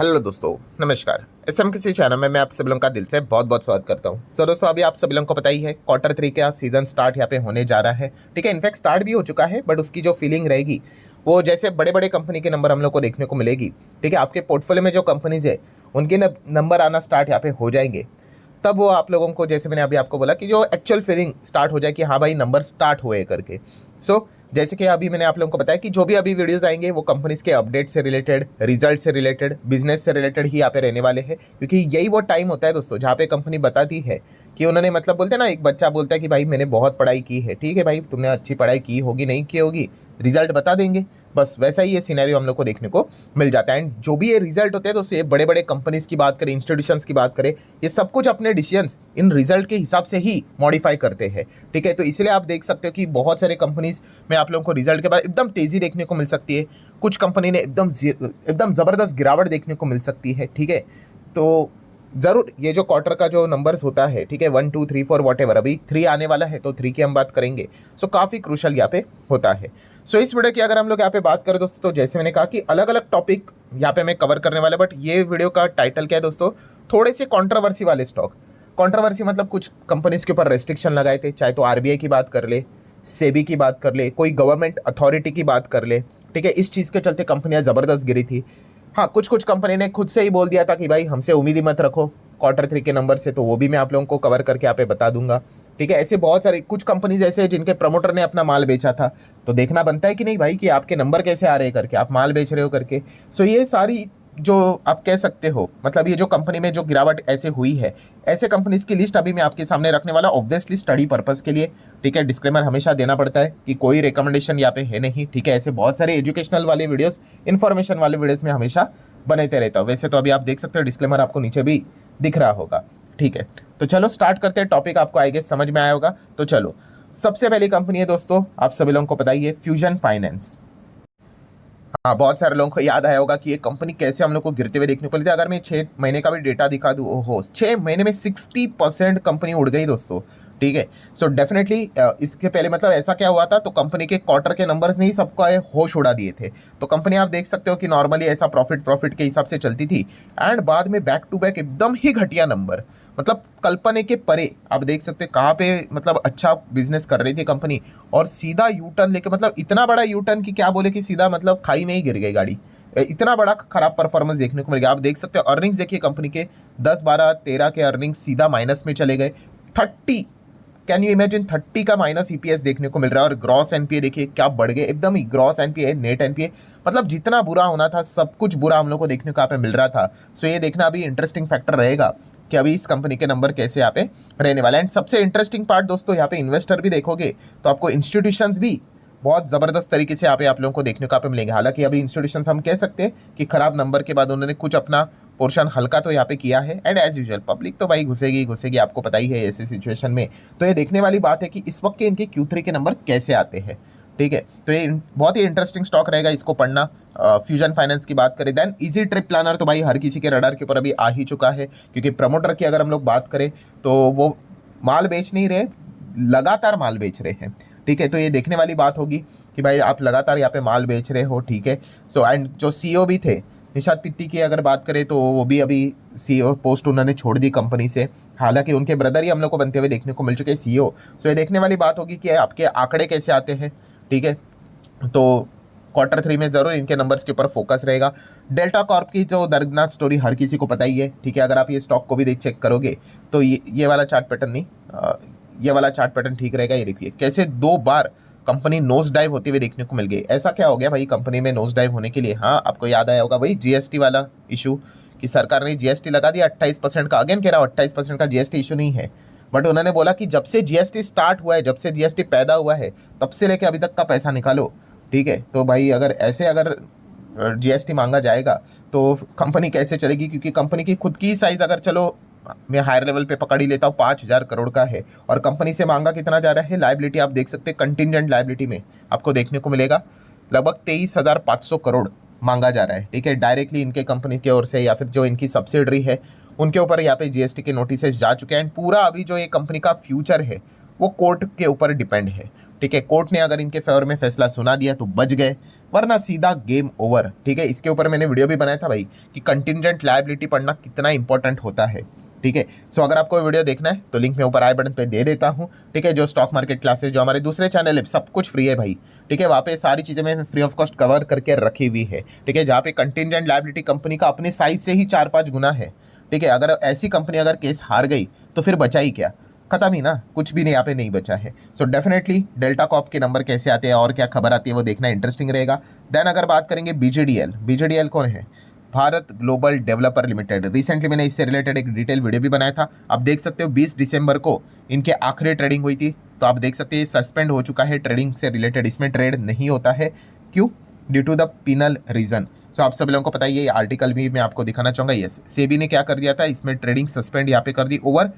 Hello दोस्तों, नमस्कार। SM किसी चैनल में मैं आप सभी लोगों का दिल से बहुत बहुत स्वागत करता हूं। सो दोस्तों, अभी आप सभी लोगों को पता ही है Q3 का सीजन स्टार्ट यहाँ पे होने जा रहा है। ठीक है, इनफैक्ट स्टार्ट भी हो चुका है, बट उसकी जो फीलिंग रहेगी वो जैसे बड़े बड़े कंपनी के नंबर हम लोग को देखने को मिलेगी। ठीक है, आपके पोर्टफोलियो में जो कंपनीज है उनके नंबर आना स्टार्ट यहाँ पे हो जाएंगे। तब वो आप लोगों को, जैसे मैंने अभी आपको बोला, कि जो एक्चुअल फीलिंग स्टार्ट हो जाए कि हाँ भाई नंबर स्टार्ट हुए करके। सो जैसे कि अभी मैंने आप लोगों को बताया कि जो भी अभी वीडियोस आएंगे वो कंपनीज के अपडेट से रिलेटेड, रिजल्ट से रिलेटेड, बिजनेस से रिलेटेड ही यहाँ पे रहने वाले हैं। क्योंकि यही वो टाइम होता है दोस्तों जहाँ पे कंपनी बताती है कि उन्होंने, मतलब बोलते हैं ना, एक बच्चा बोलता है कि भाई मैंने बहुत पढ़ाई की है। ठीक है भाई, तुमने अच्छी पढ़ाई की होगी नहीं की होगी, रिजल्ट बता देंगे। बस वैसा ही ये सिनेरियो हम लोग को देखने को मिल जाता है। एंड जो भी ये रिजल्ट होते हैं दोस्तों, ये बड़े बड़े कंपनीज की बात करें, इंस्टीट्यूशंस की बात करें, ये सब कुछ अपने डिसीजंस इन रिजल्ट के हिसाब से ही मॉडिफाई करते हैं। ठीक है, तो इसलिए आप देख सकते हो कि बहुत सारे कंपनीज में आप लोगों को रिजल्ट के बाद एकदम तेजी देखने को मिल सकती है। कुछ कंपनी ने एकदम ज़बरदस्त गिरावट देखने को मिल सकती है। ठीक है, तो ज़रूर ये जो क्वार्टर का जो नंबर्स होता है, ठीक है, 1 2 3 4 वॉट एवर, अभी 3 आने वाला है तो 3 की हम बात करेंगे। सो काफ़ी क्रूशल यहाँ पे होता है। सो इस वीडियो की अगर हम लोग यहाँ पे बात करें दोस्तों, तो जैसे मैंने कहा कि अलग अलग टॉपिक यहाँ पे मैं कवर करने वाला, बट ये वीडियो का टाइटल क्या है दोस्तों, थोड़े से कॉन्ट्रोवर्सी वाले स्टॉक। कॉन्ट्रोवर्सी मतलब कुछ कंपनीज के ऊपर रेस्ट्रिक्शन लगाए थे, चाहे तो आरबीआई की बात कर ले, सेबी की बात कर ले, कोई गवर्नमेंट अथॉरिटी की बात कर ले। ठीक है, इस चीज़ के चलते कंपनियां ज़बरदस्त गिरी थी। हाँ, कुछ कुछ कंपनी ने खुद से ही बोल दिया था कि भाई हमसे उम्मीद ही मत रखो Q3 के नंबर से, तो वो भी मैं आप लोगों को कवर करके यहाँ पे बता दूंगा। ठीक है, ऐसे बहुत सारे कुछ कंपनीज ऐसे हैं जिनके प्रमोटर ने अपना माल बेचा था, तो देखना बनता है कि नहीं भाई कि आपके नंबर कैसे आ रहे हैं करके, आप माल बेच रहे हो करके। सो ये सारी जो आप कह सकते हो, मतलब ये जो कंपनी में जो गिरावट ऐसे हुई है, ऐसे कंपनीज की लिस्ट अभी मैं आपके सामने रखने वाला, ऑब्वियसली स्टडी पर्पस के लिए। ठीक है, डिस्क्लेमर हमेशा देना पड़ता है कि कोई रिकमेंडेशन यहाँ पे है नहीं। ठीक है, ऐसे बहुत सारे एजुकेशनल वाले वीडियोस, इन्फॉर्मेशन वाले वीडियोस में हमेशा बनाते रहता हूँ। वैसे तो अभी आप देख सकते हो डिस्क्लेमर आपको नीचे भी दिख रहा होगा। ठीक है, तो चलो स्टार्ट करते हैं। टॉपिक आपको आई गेस समझ में आया होगा। तो चलो, सबसे पहली कंपनी है दोस्तों, आप सभी लोगों को बताइए, फ्यूजन फाइनेंस। हाँ, बहुत सारे लोगों को याद आया होगा कि ये कंपनी कैसे हम लोग को गिरते हुए देखने को मिलती है। अगर मैं 6 महीने का भी डेटा दिखा दूँ, ओहो, 6 महीने में 60% कंपनी उड़ गई दोस्तों। ठीक है, सो डेफिनेटली इसके पहले मतलब ऐसा क्या हुआ था, तो कंपनी के क्वार्टर के नंबर्स ने ही सबका होश उड़ा दिए थे। तो कंपनी आप देख सकते हो कि नॉर्मली ऐसा प्रॉफिट के हिसाब से चलती थी, एंड बाद में बैक टू बैक एकदम ही घटिया नंबर, मतलब कल्पना के परे। आप देख सकते हैं कहाँ पे, मतलब अच्छा बिजनेस कर रही थी कंपनी, और सीधा यू टर्न लेके, मतलब इतना बड़ा यू टर्न कि क्या बोले कि सीधा मतलब खाई में ही गिर गई गाड़ी। इतना बड़ा खराब परफॉर्मेंस देखने को मिल गया। आप देख सकते हो अर्निंग्स देखिए कंपनी के, 10 12 13 के अर्निंग्स सीधा माइनस में चले गए। 30, कैन यू इमेजिन, 30 का माइनस ईपीएस देखने को मिल रहा है। और ग्रॉस एनपीए देखिए क्या बढ़ गए, एकदम ही ग्रॉस एनपीए, नेट एनपीए, मतलब जितना बुरा होना था सब कुछ बुरा हम लोग को देखने को यहाँ पे मिल रहा था। सो ये देखना अभी इंटरेस्टिंग फैक्टर रहेगा कि अभी इस कंपनी के नंबर कैसे यहाँ पे रहने वाला है। एंड सबसे इंटरेस्टिंग पार्ट दोस्तों, यहाँ पे इन्वेस्टर भी देखोगे तो आपको इंस्टीट्यूशंस भी बहुत ज़बरदस्त तरीके से यहाँ पे आप लोगों को देखने को यहाँ पे मिलेंगे। हालांकि अभी इंस्टीट्यूशंस हम कह सकते हैं कि खराब नंबर के बाद उन्होंने कुछ अपना पोर्शन हल्का तो यहाँ पे किया है। एंड एज यूजुअल पब्लिक तो भाई घुसेगी, आपको पता ही है ऐसी सिचुएशन में। तो ये देखने वाली बात है कि इस वक्त के इनके Q3 के नंबर कैसे आते हैं। ठीक है, तो ये बहुत ही इंटरेस्टिंग स्टॉक रहेगा, इसको पढ़ना। फ्यूजन फाइनेंस की बात करें, देन इजी ट्रिप प्लानर तो भाई हर किसी के रडार के ऊपर अभी आ ही चुका है। क्योंकि प्रमोटर की अगर हम लोग बात करें तो वो माल बेच नहीं रहे, लगातार माल बेच रहे हैं। ठीक है, तो ये देखने वाली बात होगी कि भाई आप लगातार यहाँ पे माल बेच रहे हो। ठीक है, सो एंड जो सीईओ भी थे निषाद पिट्टी की अगर बात करें तो वो भी अभी सीईओ पोस्ट उन्होंने छोड़ दी कंपनी से। हालांकि उनके ब्रदर ही हम लोग को बनते हुए देखने को मिल चुके हैं सीईओ। सो ये देखने वाली बात होगी कि आपके आंकड़े कैसे आते हैं। ठीक है, तो Q3 में ज़रूर इनके नंबर्स के ऊपर फोकस रहेगा। डेल्टा कॉर्प की जो दर्दनाक स्टोरी हर किसी को पता ही है। ठीक है, अगर आप ये स्टॉक को भी चेक करोगे तो ये वाला चार्ट पैटर्न नहीं, ये वाला चार्ट पैटर्न ठीक रहेगा। ये देखिए कैसे 2 बार कंपनी नोज डाइव होते हुए देखने को मिल गई। ऐसा क्या हो गया भाई कंपनी में नोज डाइव होने के लिए? हाँ, आपको याद आया होगा भाई जीएसटी वाला इशू, कि सरकार ने जीएसटी लगा दिया 28% का। अगेन कह रहा हूँ 28% का जीएसटी इशू नहीं है, बट उन्होंने बोला कि जब से जीएसटी स्टार्ट हुआ है, जब से जीएसटी पैदा हुआ है, तब से लेके अभी तक का पैसा निकालो। ठीक है, तो भाई अगर जीएसटी मांगा जाएगा तो कंपनी कैसे चलेगी? क्योंकि कंपनी की खुद की साइज अगर चलो मैं हायर लेवल पे पकड़ ही लेता हूँ, 5,000 करोड़ का है, और कंपनी से मांगा कितना जा रहा है? लाइबिलिटी आप देख सकते हैं, कंटिजेंट लाइबिलिटी में आपको देखने को मिलेगा लगभग 23,500 करोड़ मांगा जा रहा है। ठीक है, डायरेक्टली इनके कंपनी की ओर से या फिर जो इनकी सब्सिडरी है उनके ऊपर यहाँ पे जीएसटी के नोटिस जा चुके हैं। एंड पूरा अभी जो ये कंपनी का फ्यूचर है वो कोर्ट के ऊपर डिपेंड है। ठीक है, कोर्ट ने अगर इनके फेवर में फैसला सुना दिया तो बच गए, वरना सीधा गेम ओवर। ठीक है, इसके ऊपर मैंने वीडियो भी बनाया था भाई कि कंटिंजेंट लायबिलिटी पढ़ना कितना इंपॉर्टेंट होता है। ठीक है, सो अगर आपको वीडियो देखना है तो लिंक मैं ऊपर आई बटन पे दे देता हूँ। ठीक है, जो स्टॉक मार्केट क्लासेस जो हमारे दूसरे चैनल है सब कुछ फ्री है भाई। ठीक है, वहाँ पे सारी चीज़ें मैं फ्री ऑफ कॉस्ट कवर करके रखी हुई है। ठीक है, जहाँ पे कंटिंजेंट लायबिलिटी कंपनी का अपने साइज से ही 4-5 गुना है। ठीक है, अगर ऐसी कंपनी अगर केस हार गई तो फिर बचा ही क्या, खत्म ही ना, कुछ भी नहीं, यहाँ पे नहीं बचा है। सो डेफिनेटली डेल्टा कॉप के नंबर कैसे आते हैं और क्या खबर आती है वो देखना इंटरेस्टिंग रहेगा। देन अगर बात करेंगे बीजेडीएल, बीजेडीएल कौन है, Bharat global developer limited. Recently मैंने इससे रिलेटेड एक डिटेल वीडियो भी बनाया था, आप देख सकते हो 20 दिसंबर को इनके आखिरी ट्रेडिंग हुई थी। तो आप देख सकते हैं सस्पेंड हो चुका है ट्रेडिंग से रिलेटेड, इसमें ट्रेड नहीं होता है। क्यों? Due to the penal reason. So आप सब लोगों को पता ही है, ये आर्टिकल भी मैं आपको दिखाना चाहूँगा। यस, सेबी ने क्या कर दिया था, इसमें ट्रेडिंग सस्पेंड यहाँ पे कर the over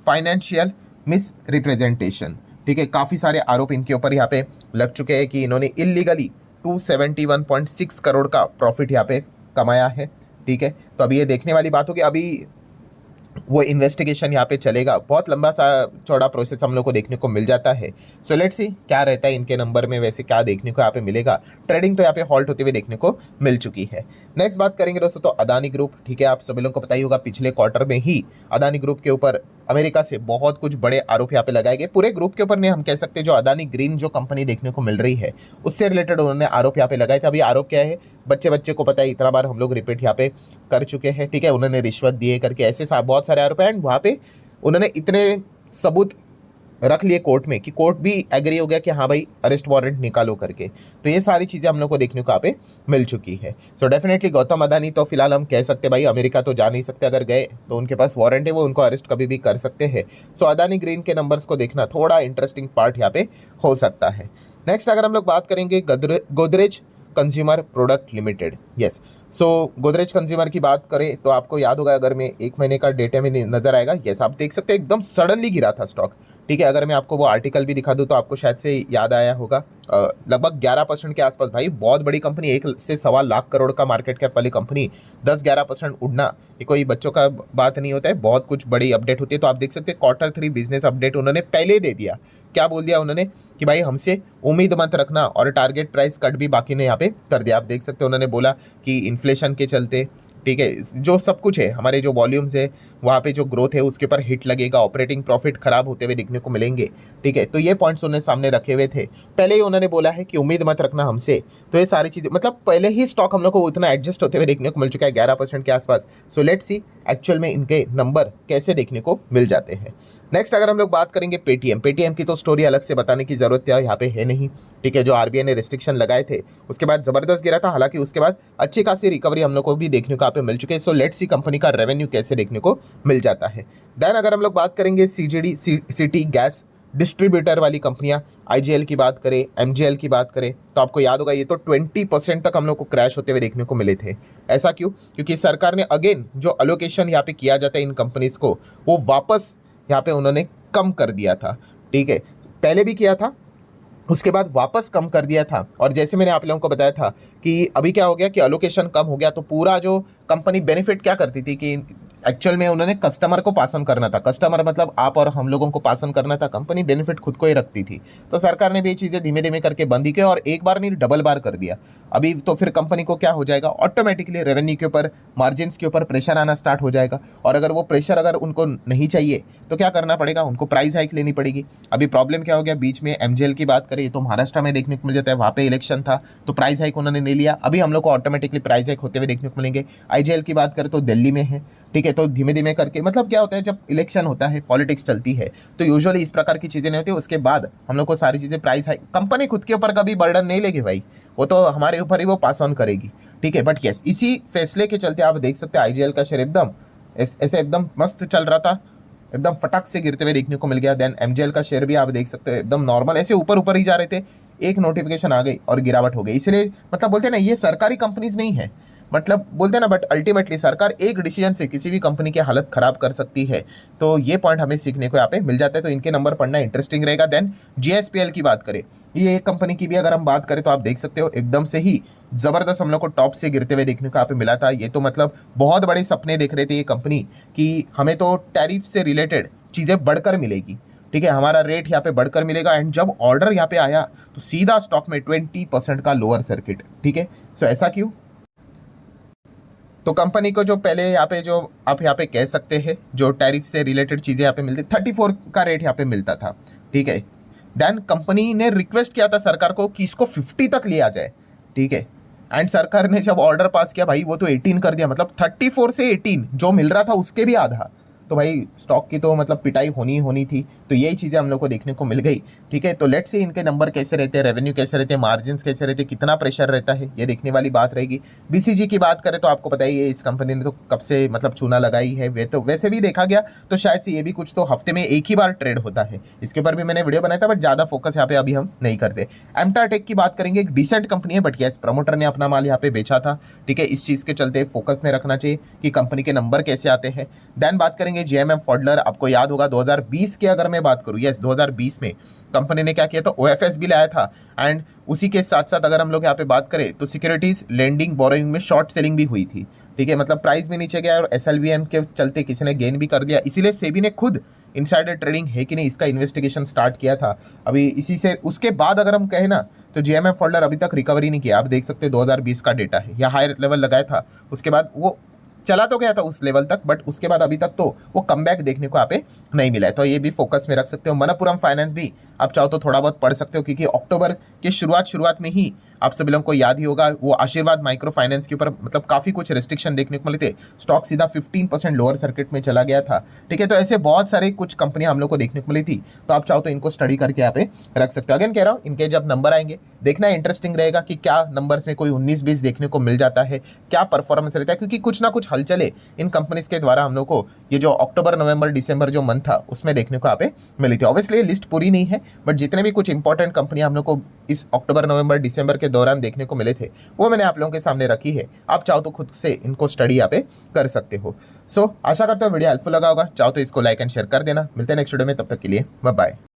financial miss representation. ठीक है, काफ़ी सारे आरोप इनके ऊपर यहाँ पे लग चुके हैं कि इन्होंने इलीगली 271.6 करोड़ का प्रॉफिट यहाँ पे कमाया है। ठीक है, तो अभी ये देखने वाली बात होगी, अभी वो इन्वेस्टिगेशन यहाँ पे चलेगा, बहुत लंबा सा चौड़ा प्रोसेस हम लोग को देखने को मिल जाता है। सो लेट्स सी क्या रहता है इनके नंबर में, वैसे क्या देखने को यहाँ पे मिलेगा। ट्रेडिंग तो यहाँ पे हॉल्ट होते हुए देखने को मिल चुकी है। नेक्स्ट बात करेंगे दोस्तों तो अदानी ग्रुप। ठीक है, आप सभी लोगों को पता ही होगा पिछले क्वार्टर में ही अदानी ग्रुप के ऊपर अमेरिका से बहुत कुछ बड़े आरोप यहाँ पे लगाए गए। पूरे ग्रुप के ऊपर नहीं, हम कह सकते जो अदानी ग्रीन जो कंपनी देखने को मिल रही है उससे रिलेटेड उन्होंने आरोप यहाँ पे लगाए थे। अभी आरोप क्या है, बच्चे को पता है, इतना बार हम लोग रिपीट यहाँ पे कर चुके हैं। ठीक है, उन्होंने रिश्वत दिए करके ऐसे बहुत सारे आरोप हैं, एंड वहाँ पे उन्होंने इतने सबूत रख लिए कोर्ट में कि कोर्ट भी एग्री हो गया कि हाँ भाई अरेस्ट वारंट निकालो करके। तो ये सारी चीज़ें हम लोग को देखने को यहाँ पे मिल चुकी है। सो डेफिनेटली गौतम अदानी तो फिलहाल हम कह सकते भाई अमेरिका तो जा नहीं सकते, अगर गए तो उनके पास वारंट है, वो उनको अरेस्ट कभी भी कर सकते हैं। सो अदानी ग्रीन के नंबर्स को देखना थोड़ा इंटरेस्टिंग पार्ट यहाँ पे हो सकता है। नेक्स्ट अगर हम लोग बात करेंगे Godrej consumer product limited. Yes, so Godrej consumer की बात करें तो आपको याद होगा, अगर मैं 1 महीने का डेटा में नजर आएगा। यस, आप देख सकते हैं एकदम सडनली गिरा था स्टॉक। ठीक है, अगर मैं आपको वो आर्टिकल भी दिखा दूं तो आपको शायद से याद आया होगा, लगभग 11% के आसपास। भाई बहुत बड़ी कंपनी, 1 से 1.25 लाख करोड़ का मार्केट कैप वाली कंपनी 10-11% उड़ना ये कोई बच्चों का बात नहीं होता है, बहुत कुछ बड़ी अपडेट होती है। तो आप देख सकते हैं Q3 बिजनेस अपडेट उन्होंने पहले दे दिया। क्या बोल दिया उन्होंने कि भाई हमसे उम्मीद मत रखना, और टारगेट प्राइस कट भी बाकी ने यहाँ पे कर दिया। आप देख सकते हैं उन्होंने बोला कि इन्फ्लेशन के चलते, ठीक है, जो सब कुछ है, हमारे जो वॉल्यूम्स है वहाँ पे जो ग्रोथ है उसके ऊपर हिट लगेगा, ऑपरेटिंग प्रॉफिट खराब होते हुए देखने को मिलेंगे। ठीक है, तो ये पॉइंट्स उन्होंने सामने रखे हुए थे, पहले ही उन्होंने बोला है कि उम्मीद मत रखना हमसे। तो ये सारी चीज़ें मतलब पहले ही स्टॉक हम लोग को उतना एडजस्ट होते हुए देखने को मिल चुका है 11% के आसपास। सो लेट्स सी एक्चुअल में इनके नंबर कैसे देखने को मिल जाते हैं। नेक्स्ट अगर हम लोग बात करेंगे पेटीएम की तो स्टोरी अलग से बताने की जरूरत यहाँ पे है नहीं। ठीक है, जो आरबीआई ने रिस्ट्रिक्शन लगाए थे उसके बाद जबरदस्त गिरा था, हालांकि उसके बाद अच्छी खासी रिकवरी हम लोग को भी देखने को यहाँ पे मिल चुकी है। सो लेट्स सी कंपनी का रेवेन्यू कैसे देखने को मिल जाता है। देन अगर हम लोग बात करेंगे सीजीडी सिटी गैस डिस्ट्रीब्यूटर वाली कंपनियां, आईजीएल की बात करें, एमजीएल की बात करें, तो आपको याद होगा ये तो 20% तक हम लोग को क्रैश होते हुए देखने को मिले थे। ऐसा क्यों? क्योंकि सरकार ने अगेन जो अलोकेशन यहाँ पे किया जाता है इन कंपनीज को, वो वापस यहाँ पे उन्होंने कम कर दिया था। ठीक है, पहले भी किया था, उसके बाद वापस कम कर दिया था। और जैसे मैंने आप लोगों को बताया था कि अभी क्या हो गया कि अलोकेशन कम हो गया, तो पूरा जो कंपनी बेनिफिट क्या करती थी कि एक्चुअल में उन्होंने कस्टमर को पास ऑन करना था, कस्टमर मतलब आप और हम लोगों को पास ऑन करना था, कंपनी बेनिफिट खुद को ही रखती थी। तो सरकार ने भी ये चीज़ें धीमे धीमे करके बंद ही की, और एक बार नहीं डबल बार कर दिया। अभी तो फिर कंपनी को क्या हो जाएगा, ऑटोमेटिकली रेवेन्यू के ऊपर, मार्जिन के ऊपर प्रेशर आना स्टार्ट हो जाएगा। और अगर वो प्रेशर अगर उनको नहीं चाहिए तो क्या करना पड़ेगा, उनको प्राइस हाइक लेनी पड़ेगी। अभी प्रॉब्लम क्या हो गया, बीच में एमजीएल की बात करें तो महाराष्ट्र में देखने को मिल जाता है, वहाँ पे इलेक्शन था तो प्राइस हाइक उन्होंने नहीं लिया। अभी हम लोग को ऑटोमेटिकली प्राइस हाइक होते हुए देखने को मिलेंगे। आईजीएल की बात करें तो दिल्ली में है। ठीक है, तो धीमे धीमे करके मतलब क्या होता है, जब इलेक्शन होता है, पॉलिटिक्स चलती है, तो यूजुअली इस प्रकार की चीज़ें नहीं होती। उसके बाद हम लोग को सारी चीज़ें प्राइस हाइक, कंपनी खुद के ऊपर कभी बर्डन नहीं लेगी भाई, वो तो हमारे ऊपर ही वो पास ऑन करेगी। ठीक है, बट यस, इसी फैसले के चलते आप देख सकते हैं आईजीएल का शेयर एकदम ऐसे एकदम मस्त चल रहा था, एकदम फटाक से गिरते हुए देखने को मिल गया। देन एमजीएल का शेयर भी आप देख सकते हो एकदम नॉर्मल ऐसे ऊपर ऊपर ही जा रहे थे, एक नोटिफिकेशन आ गई और गिरावट हो गई। इसलिए मतलब बोलते हैं ना, ये सरकारी कंपनीज नहीं है, मतलब बोलते हैं ना, बट अल्टीमेटली सरकार एक डिसीजन से किसी भी कंपनी की हालत खराब कर सकती है। तो ये पॉइंट हमें सीखने को यहाँ पे मिल जाता है, तो इनके नंबर पढ़ना इंटरेस्टिंग रहेगा। देन जीएसपीएल की बात करें, ये एक कंपनी की भी अगर हम बात करें तो आप देख सकते हो एकदम से ही जबरदस्त हम लोग को टॉप से गिरते हुए देखने को यहाँ पे मिला था। ये तो मतलब बहुत बड़े सपने देख रहे थे ये कंपनी कि हमें तो टैरिफ से रिलेटेड चीज़ें बढ़कर मिलेगी। ठीक है, हमारा रेट यहाँ पे बढ़कर मिलेगा। एंड जब ऑर्डर यहाँ पे आया तो सीधा स्टॉक में 20% का लोअर सर्किट। ठीक है, सो ऐसा क्यों? तो कंपनी को जो पहले यहाँ पे जो आप यहाँ पे कह सकते हैं जो टैरिफ से रिलेटेड चीज़ें यहाँ पे मिलती, 34 का रेट यहाँ पे मिलता था। ठीक है, देन कंपनी ने रिक्वेस्ट किया था सरकार को कि इसको 50 तक लिया जाए। ठीक है, एंड सरकार ने जब ऑर्डर पास किया भाई वो तो 18 कर दिया, मतलब 34 से 18 जो मिल रहा था उसके भी आधा। तो भाई स्टॉक की तो मतलब पिटाई होनी थी। तो यही चीज़ें हम लोग को देखने को मिल गई। ठीक है, तो लेट्स से इनके नंबर कैसे रहते हैं, रेवेन्यू कैसे रहते हैं, मार्जिन कैसे रहते हैं, कितना प्रेशर रहता है, ये देखने वाली बात रहेगी। बीसीजी की बात करें तो आपको पता ही है इस कंपनी ने तो कब से मतलब चूना लगाई है। वे तो वैसे भी देखा गया तो शायद से ये भी कुछ तो हफ्ते में एक ही बार ट्रेड होता है। इसके ऊपर भी मैंने वीडियो बनाया था, बट ज़्यादा फोकस यहाँ पे अभी हम नहीं करते। एमटा टेक की बात करेंगे, एक डिसेंट कंपनी है, बट यस प्रमोटर ने अपना माल यहाँ पे बेचा था। ठीक है, इस चीज़ के चलते फोकस में रखना चाहिए कि कंपनी के नंबर कैसे आते हैं। देन बात करेंगे जेएमएम फॉडलर। आपको याद होगा 2020 की अगर मैं बात करूं, यस 2020 में कंपनी ने क्या किया था, ओएफएस भी लाया था। एंड उसी के साथ साथ अगर हम लोग यहाँ पे बात करें तो सिक्योरिटीज लेंडिंग बोरोइंग में शॉर्ट सेलिंग भी हुई थी। ठीक है, मतलब प्राइस भी नीचे गया और एसएलवीएम के चलते किसी ने गेन भी कर दिया। इसीलिए सेबी ने खुद इनसाइडर ट्रेडिंग है कि नहीं इसका इन्वेस्टिगेशन स्टार्ट किया था। अभी इसी से उसके बाद अगर हम कहें ना तो जेएमएम फोल्डर अभी तक रिकवरी नहीं किया। आप देख सकते हैं 2020 का डेटा है, या हायर लेवल लगाया था, उसके बाद वो चला तो गया था उस लेवल तक, बट उसके बाद अभी तक तो वो कमबैक देखने को यहाँ पे नहीं मिला है। तो ये भी फोकस में रख सकते हो। मनप्पुरम फाइनेंस भी आप चाहो तो थोड़ा बहुत पढ़ सकते हो, क्योंकि अक्टूबर की शुरुआत में ही आप सभी लोगों को याद ही होगा वो आशीर्वाद माइक्रो फाइनेंस के ऊपर मतलब काफ़ी कुछ रेस्ट्रिक्शन देखने को मिले थे। स्टॉक सीधा 15% लोअर सर्किट में चला गया था। ठीक है, तो ऐसे बहुत सारे कुछ कंपनियां हम लोग को देखने को मिली थी। तो आप चाहो तो इनको स्टडी करके यहाँ पे रख सकते हो। अगेन कह रहा हूँ, इनके जब नंबर आएंगे देखना इंटरेस्टिंग रहेगा कि क्या नंबर्स में कोई 19-20 देखने को मिल जाता है, क्या परफॉर्मेंस रहता है, क्योंकि कुछ ना कुछ हलचले इन कंपनीज के द्वारा हम लोग को ये जो अक्टूबर नवंबर दिसंबर जो मंथ था उसमें देखने को यहाँ पे मिली थी। ऑब्वियसली लिस्ट पूरी नहीं है, बट जितने भी कुछ इंपॉर्टेंट कंपनियां हम लोग को इस अक्टूबर नवंबर दिसंबर के दौरान देखने को मिले थे वो मैंने आप लोगों के सामने रखी है। आप चाहो तो खुद से इनको स्टडी यहाँ पे कर सकते हो। सो आशा करता हूँ वीडियो हेल्पफुल लगा होगा। चाहो तो इसको लाइक एंड शेयर कर देना। मिलते हैं नेक्स्ट वीडियो में, तब तक के लिए बाय बाय।